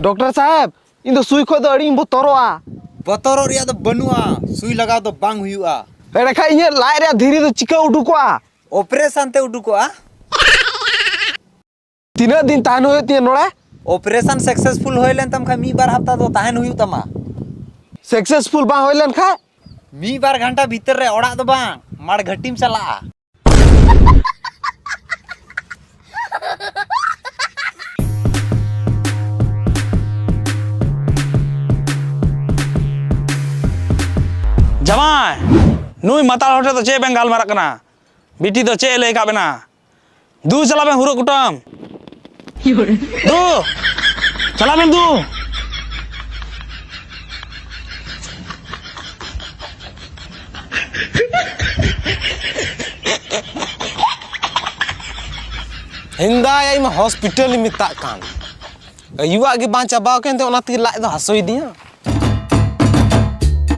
doctor साहब इन दो सुई खो दो अड़ी बोतरोआ बोतरो रिया दो बनुआ सुई लगा दो बांग हुआ एडे खा इन लाइ रे धीरे दो चिका उडुकोआ ऑपरेशन ते उडुकोआ तीना दिन तान होय ती नोड़े ऑपरेशन सक्सेसफुल होइलेन तम खा मी बार हफ्ता दो ताहन हुई तमा सक्सेसफुल बा होइलन खा मी बार घंटा भीतर रे ओड़ा दो बांग मार घटीम चला जमाय नुई माताल होटे तो चे बें गाल मारक कना बिटी तो चे ले का बेना दू चला बें हुरो कुटम दू चला बें दू हिंदा या इमा हॉस्पिटल में ता कान युवा के बां चाबा के ते ओना ती लाइ दो हसोई दिया